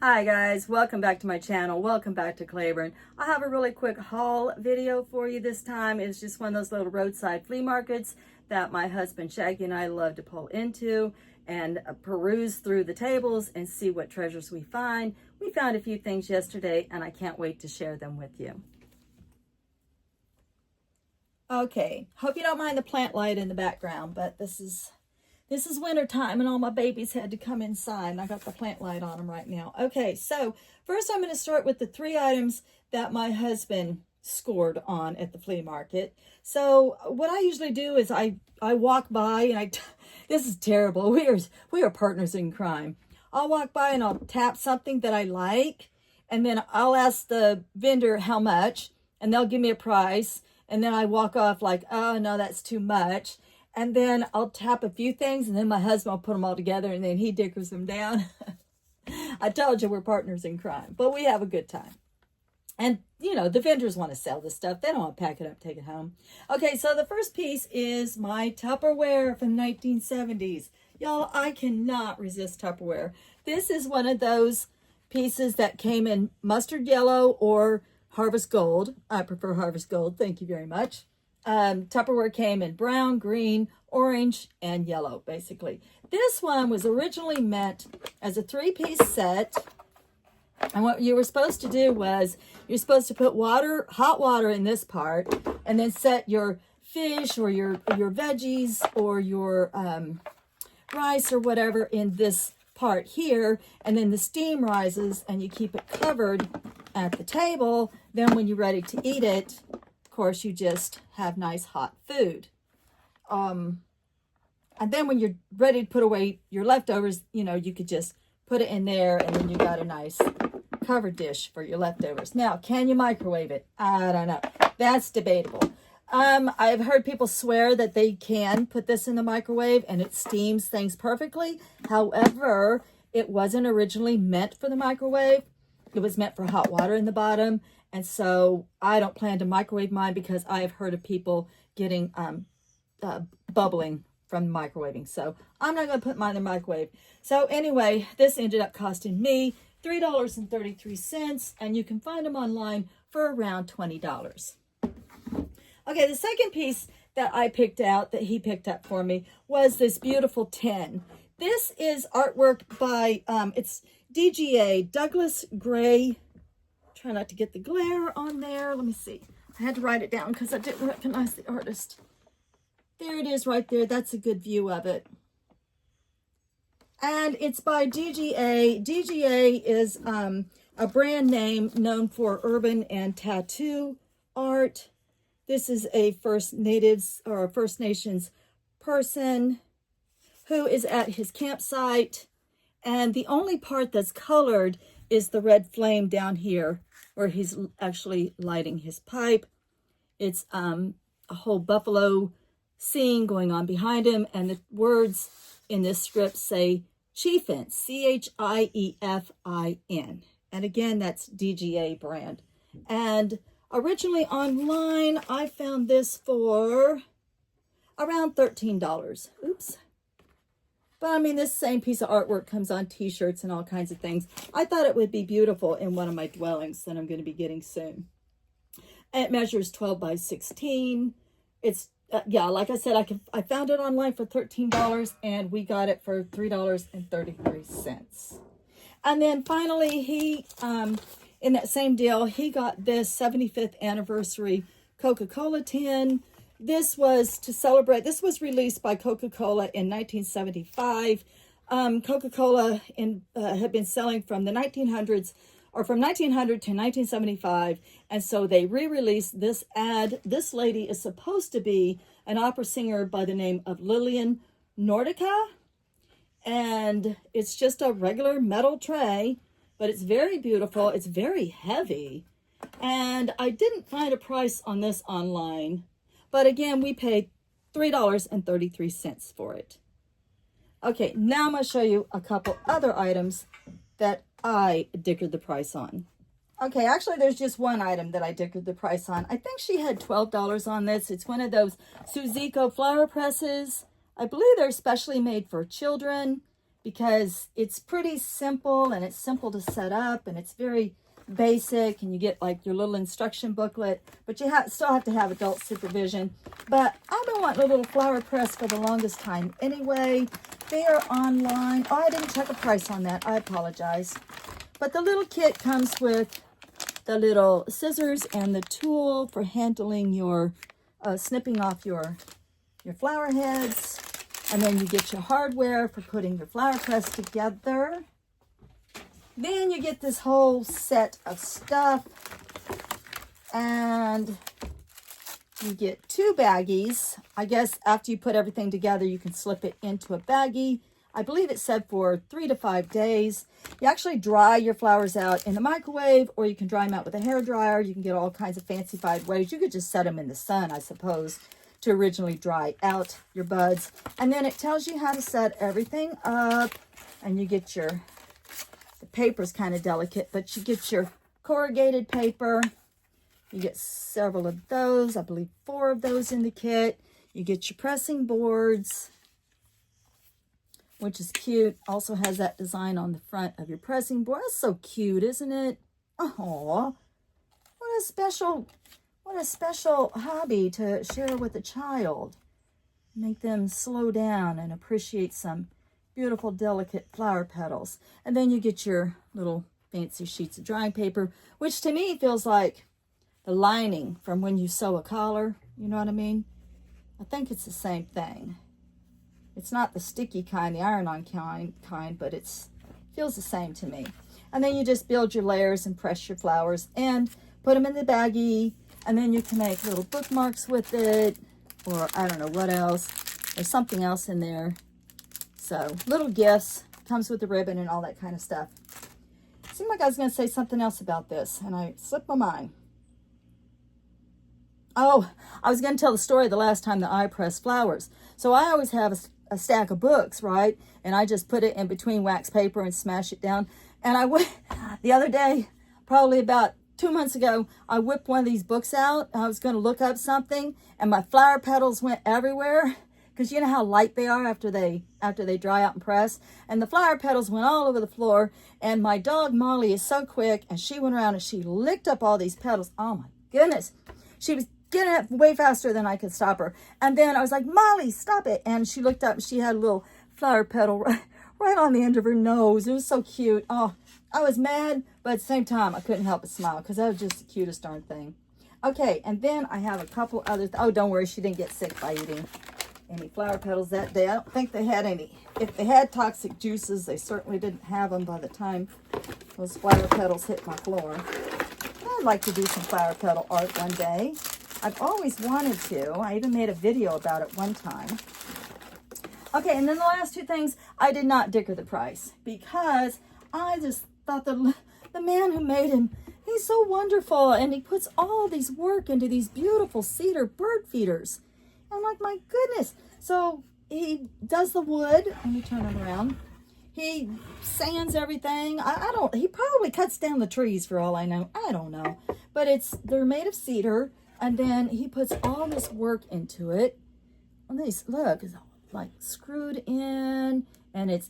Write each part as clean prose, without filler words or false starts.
Hi guys, welcome back to my channel. Welcome back to Claiborne. I have a really quick haul video for you this time. It's just one of those little roadside flea markets that my husband Shaggy and I love to pull into and peruse through the tables and see what treasures we find. We found a few things yesterday and I can't wait to share them with you. Okay, hope you don't mind the plant light in the background, but this is winter time and all my babies had to come inside and I got the plant light on them right now. Okay, so first I'm going to start with the 3 items that my husband scored on at the flea market. So what I usually do is I walk by and this is terrible. We are partners in crime. I'll walk by and I'll tap something that I like and then I'll ask the vendor how much and they'll give me a price and then I walk off like, oh no, that's too much. And then I'll tap a few things and then my husband will put them all together and then he dickers them down. I told you we're partners in crime, but we have a good time. And, you know, the vendors want to sell this stuff. They don't want to pack it up, take it home. Okay, so the first piece is my Tupperware from the 1970s. Y'all, I cannot resist Tupperware. This is one of those pieces that came in mustard yellow or harvest gold. I prefer harvest gold. Thank you very much. Tupperware came in brown, green, orange, and yellow, basically. This one was originally meant as a 3-piece set. And what you were supposed to do was you're supposed to put hot water in this part, and then set your fish or your veggies or your rice or whatever in this part here. And then the steam rises and you keep it covered at the table. Then when you're ready to eat it, of course, you just have nice hot food. And then when you're ready to put away your leftovers, you know, you could just put it in there and then you got a nice covered dish for your leftovers. Now, can you microwave it? I don't know. That's debatable. I've heard people swear that they can put this in the microwave and it steams things perfectly. However, it wasn't originally meant for the microwave. It was meant for hot water in the bottom. And so I don't plan to microwave mine because I have heard of people getting bubbling from microwaving. So I'm not going to put mine in the microwave. So anyway, this ended up costing me $3.33. And you can find them online for around $20. Okay, the second piece that I picked out, that he picked up for me, was this beautiful tin. This is artwork by, it's DGA, Douglas Gray. Try not to get the glare on there. Let me see. I had to write it down because I didn't recognize the artist. There it is right there. That's a good view of it. And it's by DGA. DGA is a brand name known for urban and tattoo art. This is a First Nations person who is at his campsite. And the only part that's colored is the red flame down here where he's actually lighting his pipe. It's a whole buffalo scene going on behind him. And the words in this script say Chiefin, C-H-I-E-F-I-N. And again, that's DGA brand. And originally online, I found this for around $13. Oops. But I mean, this same piece of artwork comes on t-shirts and all kinds of things. I thought it would be beautiful in one of my dwellings that I'm going to be getting soon. It measures 12 by 16. It's, yeah, like I said, I found it online for $13 and we got it for $3.33. And then finally, he, in that same deal, he got this 75th anniversary Coca-Cola tin. This was to celebrate, this was released by Coca-Cola in 1975. Coca-Cola had been selling from the 1900s, or from 1900 to 1975. And so they re-released this ad. This lady is supposed to be an opera singer by the name of Lillian Nordica. And it's just a regular metal tray, but it's very beautiful. It's very heavy. And I didn't find a price on this online. But again, we paid $3.33 for it. Okay, now I'm going to show you a couple other items that I dickered the price on. Okay, actually, there's just one item that I dickered the price on. I think she had $12 on this. It's one of those Suzico flower presses. I believe they're specially made for children. because it's pretty simple and it's simple to set up and it's very basic, and you get like your little instruction booklet, but you still have to have adult supervision. But I've been wanting a little flower press for the longest time anyway. They are online. Oh, I didn't check a price on that. I apologize. But the little kit comes with the little scissors and the tool for handling your snipping off your flower heads. And then you get your hardware for putting your flower press together. Then you get this whole set of stuff. And you get 2 baggies. I guess after you put everything together, you can slip it into a baggie. I believe it said for 3 to 5 days. You actually dry your flowers out in the microwave, or you can dry them out with a hair dryer. You can get all kinds of fancified ways. You could just set them in the sun, I suppose, to originally dry out your buds. And then it tells you how to set everything up. And you get the paper's kind of delicate, but you get your corrugated paper. You get several of those, I believe 4 of those in the kit. You get your pressing boards, which is cute. Also has that design on the front of your pressing board. That's so cute, isn't it? Oh, what a special hobby to share with a child. Make them slow down and appreciate some beautiful, delicate flower petals. And then you get your little fancy sheets of drying paper, which to me feels like the lining from when you sew a collar. You know what I mean? I think it's the same thing. It's not the sticky kind, the iron-on kind, but it feels the same to me. And then you just build your layers and press your flowers and put them in the baggie. And then you can make little bookmarks with it, or I don't know what else. There's something else in there. So little gifts, comes with the ribbon and all that kind of stuff. It seemed like I was going to say something else about this, and I slipped my mind. Oh, I was going to tell the story the last time that I pressed flowers. So I always have a stack of books, right? And I just put it in between wax paper and smash it down. And I went the other day, probably about 2 months ago, I whipped one of these books out. I was going to look up something, and my flower petals went everywhere. Because you know how light they are after they dry out and press. And the flower petals went all over the floor. And my dog Molly is so quick, and she went around and she licked up all these petals. Oh my goodness. She was getting up way faster than I could stop her. And then I was like, Molly, stop it. And she looked up and she had a little flower petal right on the end of her nose. It was so cute. Oh, I was mad, but at the same time, I couldn't help but smile because that was just the cutest darn thing. Okay, and then I have a couple other, oh, don't worry, she didn't get sick by eating any flower petals that day. I don't think they had any. If they had toxic juices, they certainly didn't have them by the time those flower petals hit my floor. I'd like to do some flower petal art one day. I've always wanted to. I even made a video about it one time. Okay, and then the last 2 things, I did not dicker the price because I just thought the man who made him, he's so wonderful, and he puts all these work into these beautiful cedar bird feeders. I'm like, my goodness. So he does the wood. Let me turn it around. He sands everything. He probably cuts down the trees for all I know. I don't know. But they're made of cedar. And then he puts all this work into it. And look, it's like screwed in. And it's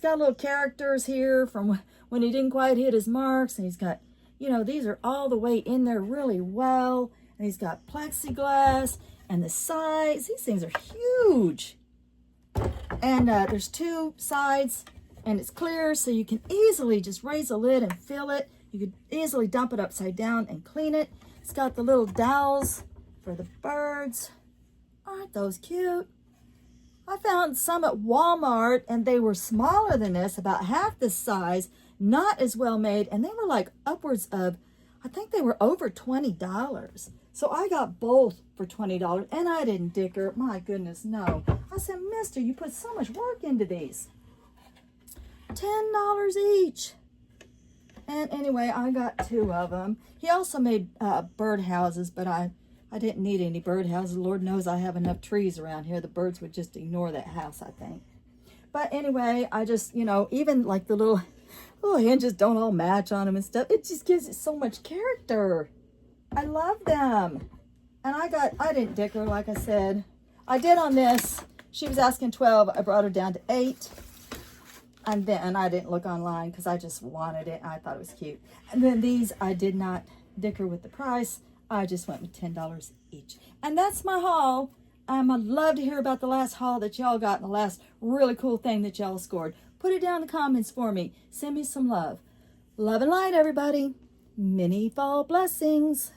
got little characters here from when he didn't quite hit his marks. And he's got, these are all the way in there really well. And he's got plexiglass. And the sides, these things are huge. And there's 2 sides, and it's clear, so you can easily just raise the lid and fill it. You could easily dump it upside down and clean it. It's got the little dowels for the birds. Aren't those cute? I found some at Walmart, and they were smaller than this, about half this size, not as well made, and they were like upwards of, I think they were over $20. So I got both for $20, and I didn't dicker. My goodness, no. I said, mister, you put so much work into these. $10 each. And anyway, I got 2 of them. He also made bird houses, but I didn't need any bird houses. Lord knows I have enough trees around here. The birds would just ignore that house, I think. But anyway, I just, even like the little hinges don't all match on them and stuff. It just gives it so much character. I love them. And I didn't dicker, like I said. I did on this. She was asking 12. I brought her down to 8. And then I didn't look online because I just wanted it. I thought it was cute. And then these, I did not dicker with the price. I just went with $10 each. And that's my haul. I'd love to hear about the last haul that y'all got and the last really cool thing that y'all scored. Put it down in the comments for me. Send me some love. Love and light, everybody. Many fall blessings.